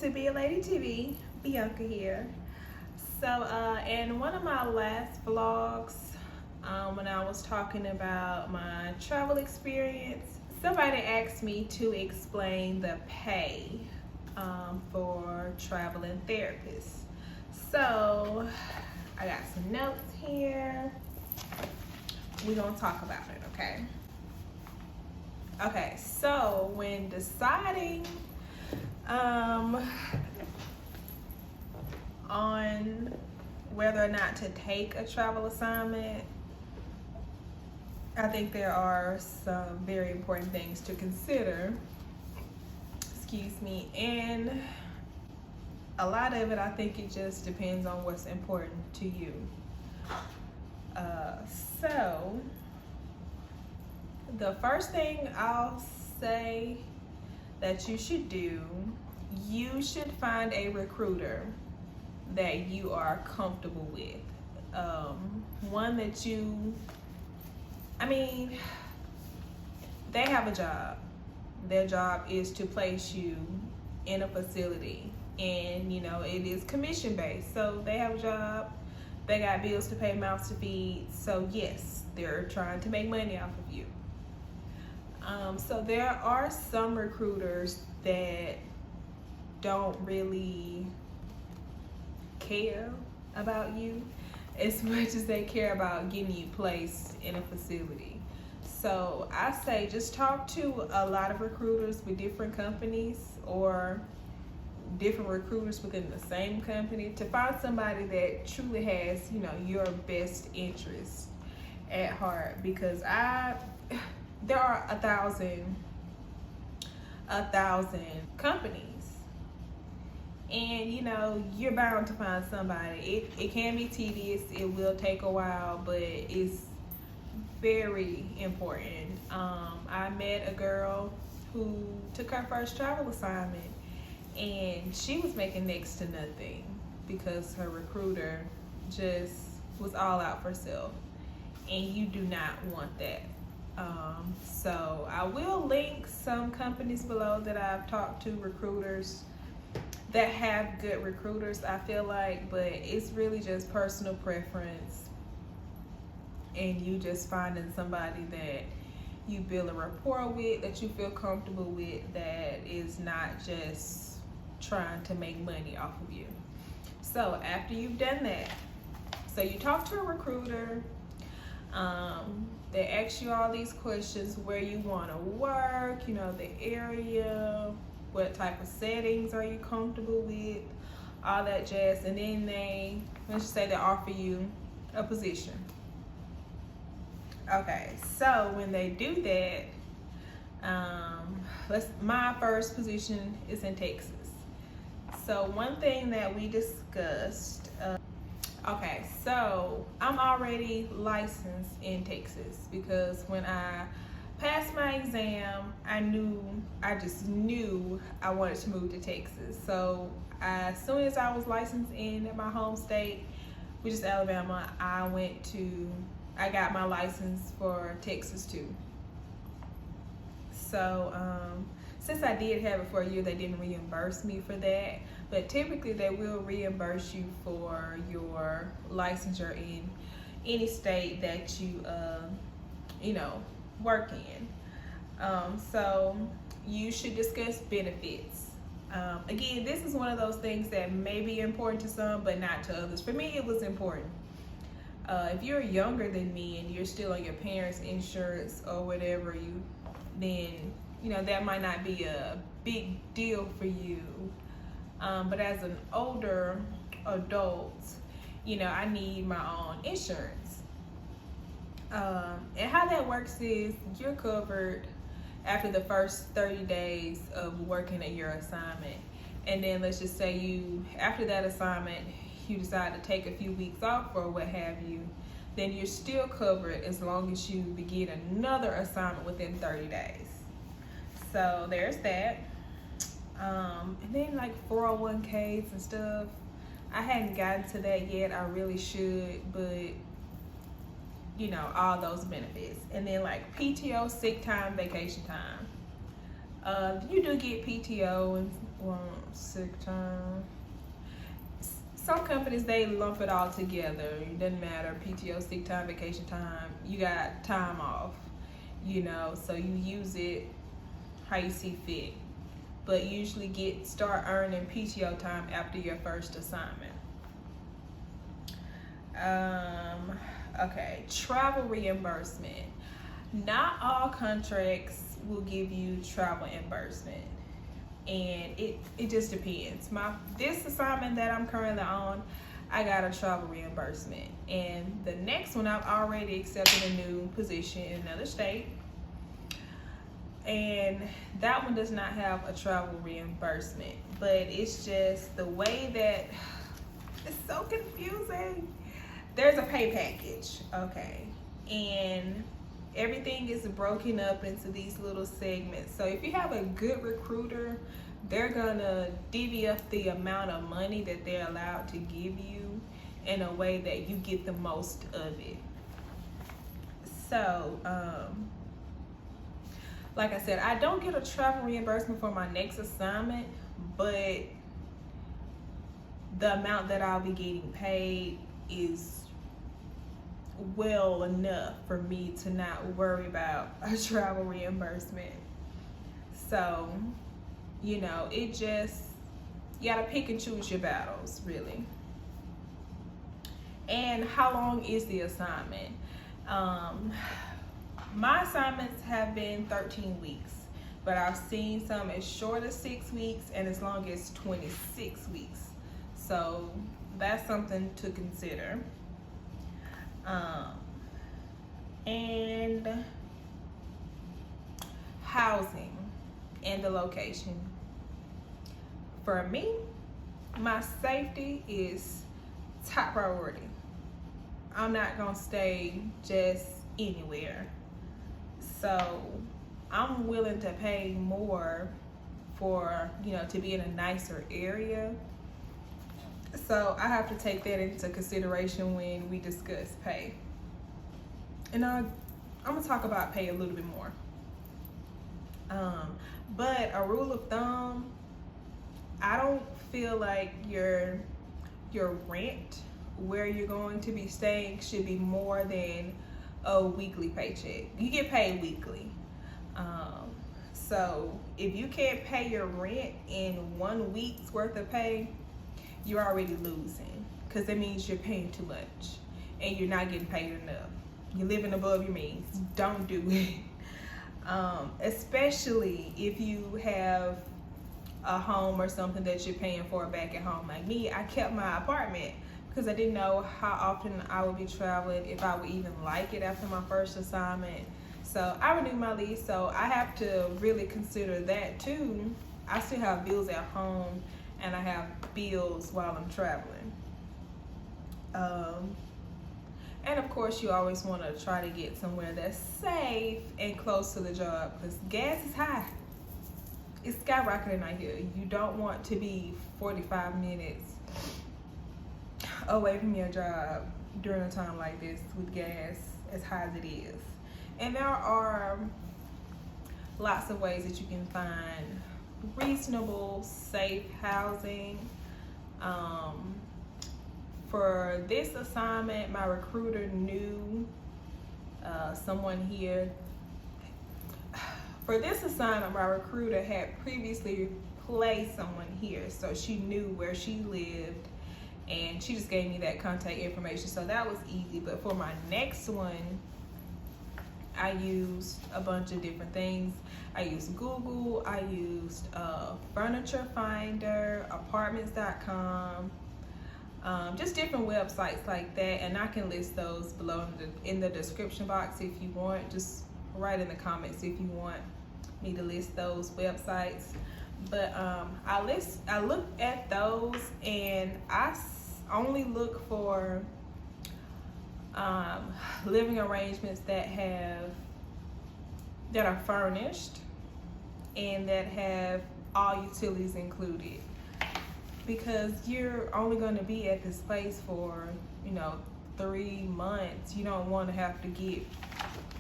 to Be a Lady TV. Bianca here. So, in one of my last vlogs, when I was talking about my travel experience, somebody asked me to explain the pay for traveling therapists. So, I got some notes here. We're going to talk about it, okay? Okay, so when deciding on whether or not to take a travel assignment, I think there are some very important things to consider. Excuse me. And a lot of it, I think it just depends on what's important to you. So the first thing I'll say that you should do, you should find a recruiter that you are comfortable with. One that they have a job. Their job is to place you in a facility, and it is commission based. So they have a job, they got bills to pay, mouths to feed. So yes, they're trying to make money off of you. So there are some recruiters that don't really care about you as much as they care about getting you placed in a facility. So I say just talk to a lot of recruiters with different companies or different recruiters within the same company to find somebody that truly has, your best interest at heart. Because there are a thousand companies, and you're bound to find somebody. It can be tedious, it will take a while, but it's very important. I met a girl who took her first travel assignment, and she was making next to nothing because her recruiter just was all out for self, and you do not want that. So I will link some companies below that I've talked to, recruiters that have good recruiters, I feel like, but it's really just personal preference, and you just finding somebody that you build a rapport with, that you feel comfortable with, that is not just trying to make money off of you. So after you've done that, so you talk to a recruiter, they ask you all these questions: where you want to work, the area, what type of settings are you comfortable with, all that jazz. And then let's just say they offer you a position. Okay, so when they do that, my first position is in Texas. So one thing that we discussed, okay, so I'm already licensed in Texas because when I passed my exam, I just knew I wanted to move to Texas. So as soon as I was licensed in my home state, which is Alabama, I got my license for Texas too. So since I did have it for a year, they didn't reimburse me for that. But typically they will reimburse you for your licensure in any state that you work in. So you should discuss benefits. Again, this is one of those things that may be important to some but not to others. For me, it was important. If you're younger than me and you're still on your parents' insurance or whatever, then that might not be a big deal for you. But as an older adult, I need my own insurance. And how that works is you're covered after the first 30 days of working at your assignment. And then let's just say after that assignment, you decide to take a few weeks off or what have you, then you're still covered as long as you begin another assignment within 30 days. So there's that. And then like 401ks and stuff, I hadn't gotten to that yet. I really should, but all those benefits. And then like PTO, sick time, vacation time. You do get PTO and Well, sick time. Some companies, they lump it all together. It doesn't matter, PTO, sick time, vacation time. You got time off, so you use it how you see fit. But usually start earning PTO time after your first assignment. Okay, travel reimbursement. Not all contracts will give you travel reimbursement, and it just depends. This assignment that I'm currently on, I got a travel reimbursement, and the next one I've already accepted a new position in another state, and that one does not have a travel reimbursement. But it's just the way that it's so confusing. There's a pay package, okay, and everything is broken up into these little segments. So if you have a good recruiter, they're gonna divvy up the amount of money that they're allowed to give you in a way that you get the most of it. So, like I said, I don't get a travel reimbursement for my next assignment, but the amount that I'll be getting paid is well enough for me to not worry about a travel reimbursement. So, it just, you gotta pick and choose your battles, really. And how long is the assignment? My assignments have been 13 weeks, but I've seen some as short as 6 weeks and as long as 26 weeks. So that's something to consider. And housing and the location. For me, my safety is top priority. I'm not gonna stay just anywhere. So I'm willing to pay more for, to be in a nicer area. So I have to take that into consideration when we discuss pay. And I'm gonna talk about pay a little bit more. But a rule of thumb, I don't feel like your rent where you're going to be staying should be more than a weekly paycheck. You get paid weekly. So if you can't pay your rent in 1 week's worth of pay, you're already losing, because that means you're paying too much and you're not getting paid enough. You're living above your means. Don't do it. Especially if you have a home or something that you're paying for back at home. Like me, I kept my apartment because I didn't know how often I would be traveling, if I would even like it after my first assignment. So I renewed my lease, so I have to really consider that too. I still have bills at home and I have bills while I'm traveling. And of course, you always want to try to get somewhere that's safe and close to the job, because gas is high. It's skyrocketing out here. You don't want to be 45 minutes away from your job during a time like this with gas as high as it is. And there are lots of ways that you can find reasonable, safe housing. For this assignment, my recruiter knew someone here. For this assignment, my recruiter had previously placed someone here, so she knew where she lived, and she just gave me that contact information, so that was easy. But for my next one, I used a bunch of different things. I used Google, I used Furniture Finder, apartments.com, just different websites like that, and I can list those below in the description box if you want. Just write in the comments if you want me to list those websites. But I looked at those, and I only look for living arrangements that are furnished and that have all utilities included, because you're only going to be at this place for 3 months. You don't want to have to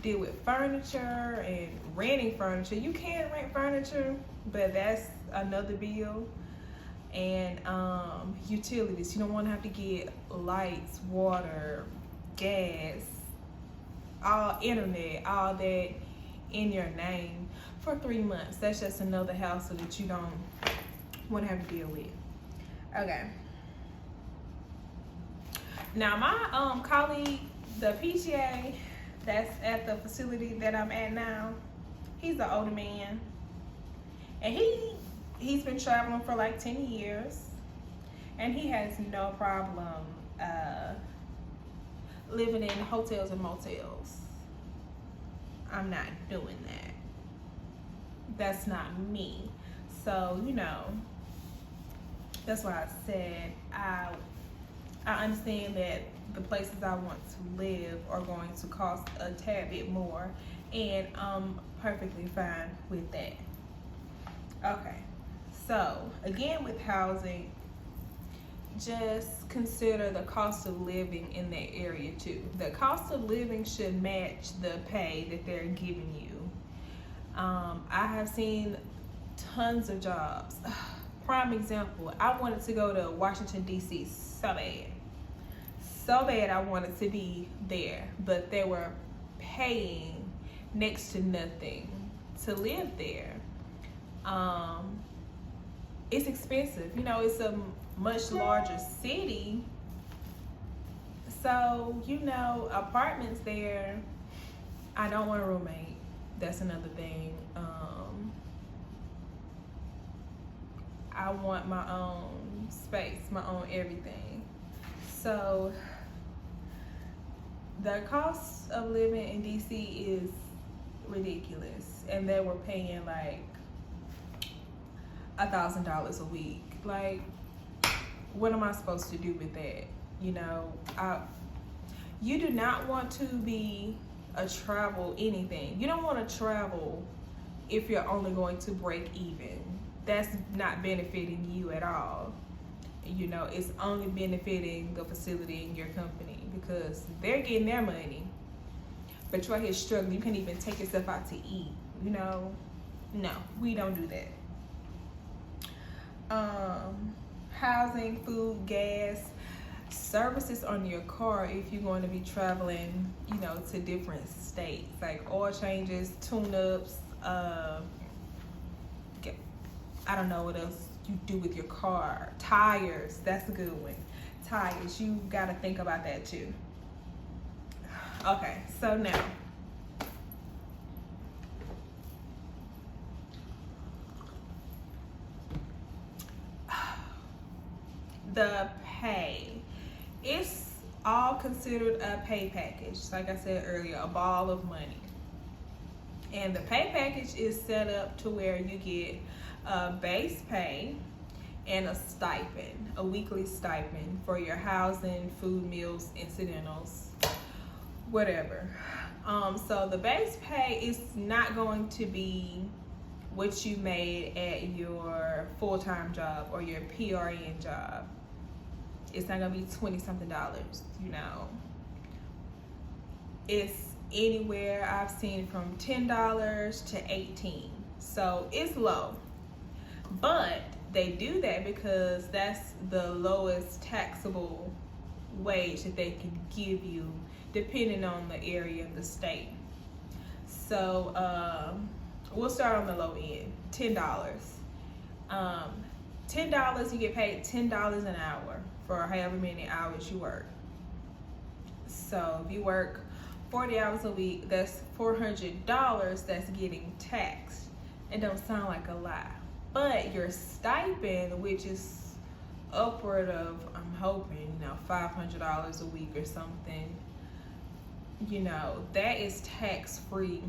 deal with furniture and renting furniture. You can rent furniture, but that's another bill. And utilities, you don't want to have to get lights, water, gas, all internet, all that in your name for 3 months. That's just another hassle that you don't want to have to deal with. Okay. Now my colleague, the PGA that's at the facility that I'm at now, he's an older man, and he's been traveling for like 10 years, and he has no problem living in hotels and motels. I'm not doing that. That's not me. So, you know, that's why I said I understand that the places I want to live are going to cost a tad bit more, and I'm perfectly fine with that. Okay, so again, with housing, just consider the cost of living in that area too. The cost of living should match the pay that they're giving you. I have seen tons of jobs. Prime example, I wanted to go to Washington, D.C. so bad. So bad I wanted to be there, but they were paying next to nothing to live there. It's expensive. You know, it's a much larger city. So, you know, apartments there, I don't want a roommate. That's another thing. I want my own space, my own everything. So the cost of living in DC is ridiculous, and they were paying like $1,000 a week. Like, what am I supposed to do with that? You know, you do not want to be a travel anything. You don't want to travel if you're only going to break even. That's not benefiting you at all. You know, it's only benefiting the facility and your company because they're getting their money, but you're out here struggling. You can't even take yourself out to eat. You know, no, we don't do that. Housing, food, gas, services on your car if you're going to be traveling, you know, to different states, like oil changes, tune-ups, I don't know what else you do with your car. Tires, that's a good one. Tires, you gotta think about that too. Okay, so now, the pay. It's all considered a pay package. Like I said earlier, a ball of money. And the pay package is set up to where you get a base pay and a stipend, a weekly stipend for your housing, food, meals, incidentals, whatever. So the base pay is not going to be what you made at your full-time job or your PRN job. It's not gonna be $20-something, you know. It's anywhere, I've seen from $10 to $18. So it's low. But they do that because that's the lowest taxable wage that they can give you depending on the area of the state. So we'll start on the low end, $10. $10, you get paid $10 an hour for however many hours you work. So if you work 40 hours a week, that's $400 that's getting taxed. It don't sound like a lot. But your stipend, which is upward of, I'm hoping, you know, $500 a week or something, you know, that is tax-free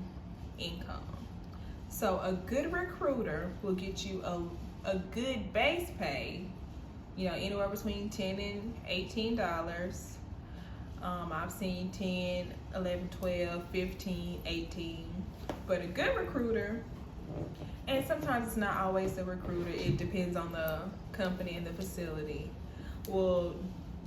income. So a good recruiter will get you a good base pay, you know, anywhere between $10 and $18. I've seen 10, 11, 12, 15, 18. But a good recruiter, and sometimes it's not always the recruiter, it depends on the company and the facility, will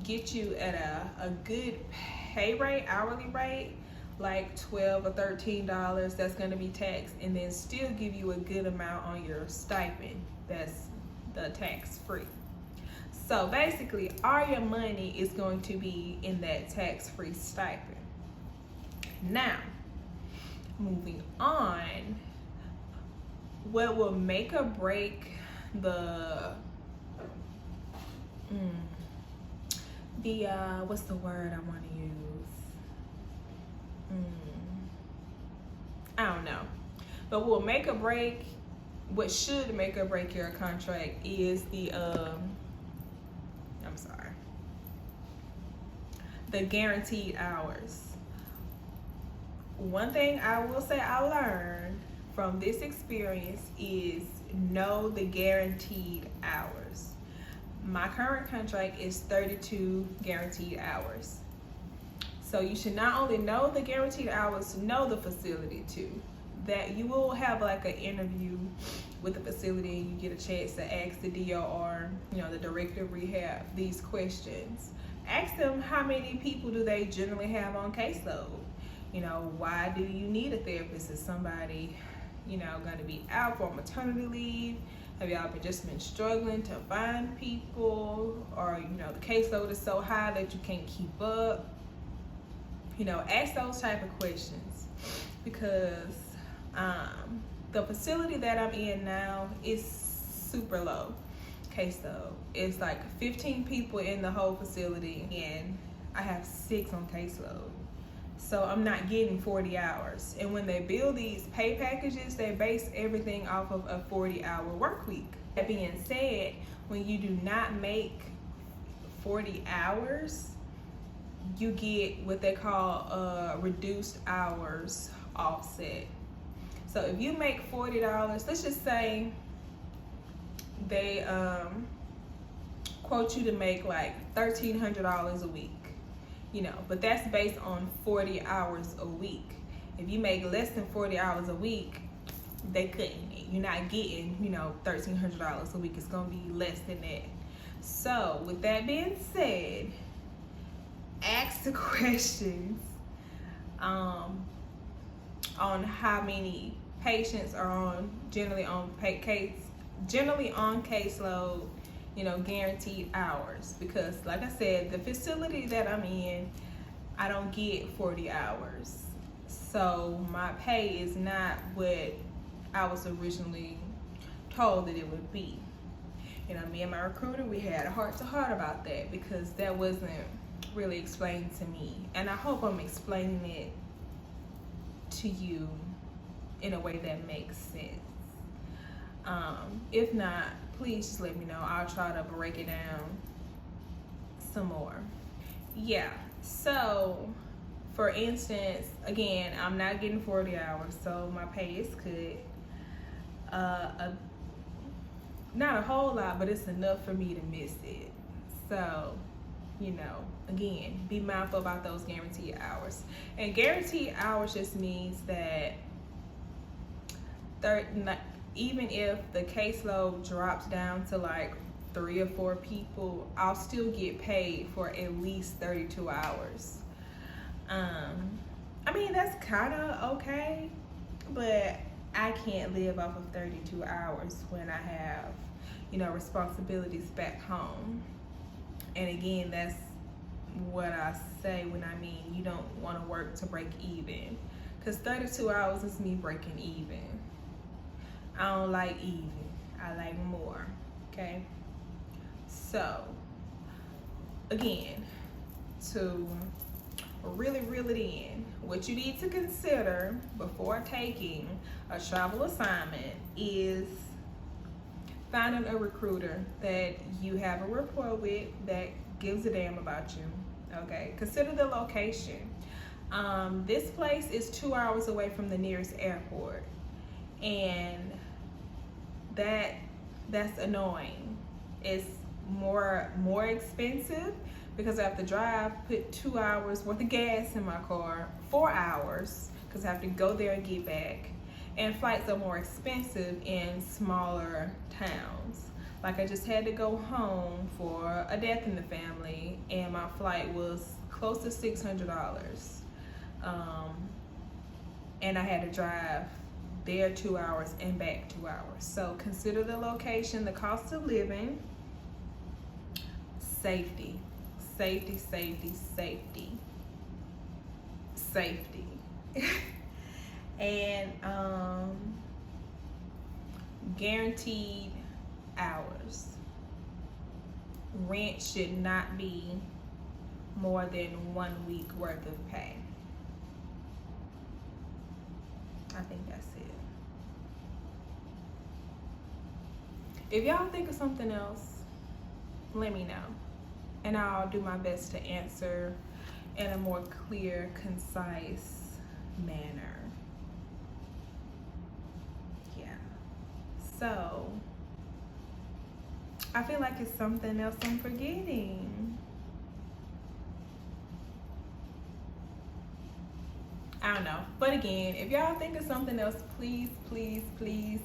get you at a good pay rate, hourly rate, like $12 or $13 that's going to be taxed, and then still give you a good amount on your stipend that's the tax free. So basically all your money is going to be in that tax-free stipend. Now, moving on, what will make or break what's the word I want to use? I don't know. But what should make or break your contract is the guaranteed hours. One thing I will say I learned from this experience is know the guaranteed hours. My current contract is 32 guaranteed hours. So you should not only know the guaranteed hours, know the facility too. That you will have like an interview with the facility and you get a chance to ask the DOR, the director of rehab, these questions. Ask them how many people do they generally have on caseload. Why do you need a therapist? Is somebody, going to be out for maternity leave? Have y'all just been struggling to find people? Or, the caseload is so high that you can't keep up? Ask those type of questions, because the facility that I'm in now is super low caseload. It's like 15 people in the whole facility, and I have 6 on caseload. So I'm not getting 40 hours. And when they build these pay packages, they base everything off of a 40-hour work week. That being said, when you do not make 40 hours, you get what they call reduced hours offset. So if you make $40, let's just say they quote you to make like $1,300 a week, but that's based on 40 hours a week. If you make less than 40 hours a week, they couldn't. You're not getting, $1,300 a week. It's gonna be less than that. So with that being said, ask the questions on how many patients are generally on caseload, guaranteed hours. Because like I said, the facility that I'm in, I don't get 40 hours. So my pay is not what I was originally told that it would be. Me and my recruiter, we had a heart-to-heart about that, because that wasn't really explained to me. And I hope I'm explaining it to you in a way that makes sense. If not, please just let me know. I'll try to break it down some more. Yeah, so for instance, again, I'm not getting 40 hours, so my pay is cut. Not a whole lot, but it's enough for me to miss it. So, again, be mindful about those guaranteed hours. And guaranteed hours just means that even if the caseload drops down to like 3 or 4 people, I'll still get paid for at least 32 hours. That's kind of okay, but I can't live off of 32 hours when I have, responsibilities back home. And again, that's what I say when I mean you don't want to work to break even, because 32 hours is me breaking even. I don't like even, I like more. Okay, so again, to really reel it in, what you need to consider before taking a travel assignment is finding a recruiter that you have a rapport with, that gives a damn about you. Okay, consider the location. This place is 2 hours away from the nearest airport, and that's annoying. It's more expensive because I have to drive, put 2 hours worth of gas in my car, 4 hours, because I have to go there and get back. And flights are more expensive in smaller towns. Like, I just had to go home for a death in the family, and my flight was close to $600. And I had to drive there 2 hours and back 2 hours. So consider the location, the cost of living, safety, safety, safety, safety, safety. And guaranteed hours. Rent should not be more than 1 week worth of pay. I think that's it. If y'all think of something else, let me know, and I'll do my best to answer in a more clear, concise manner. Yeah. So, I feel like it's something else I'm forgetting. I don't know. But again, if y'all think of something else, please, please, please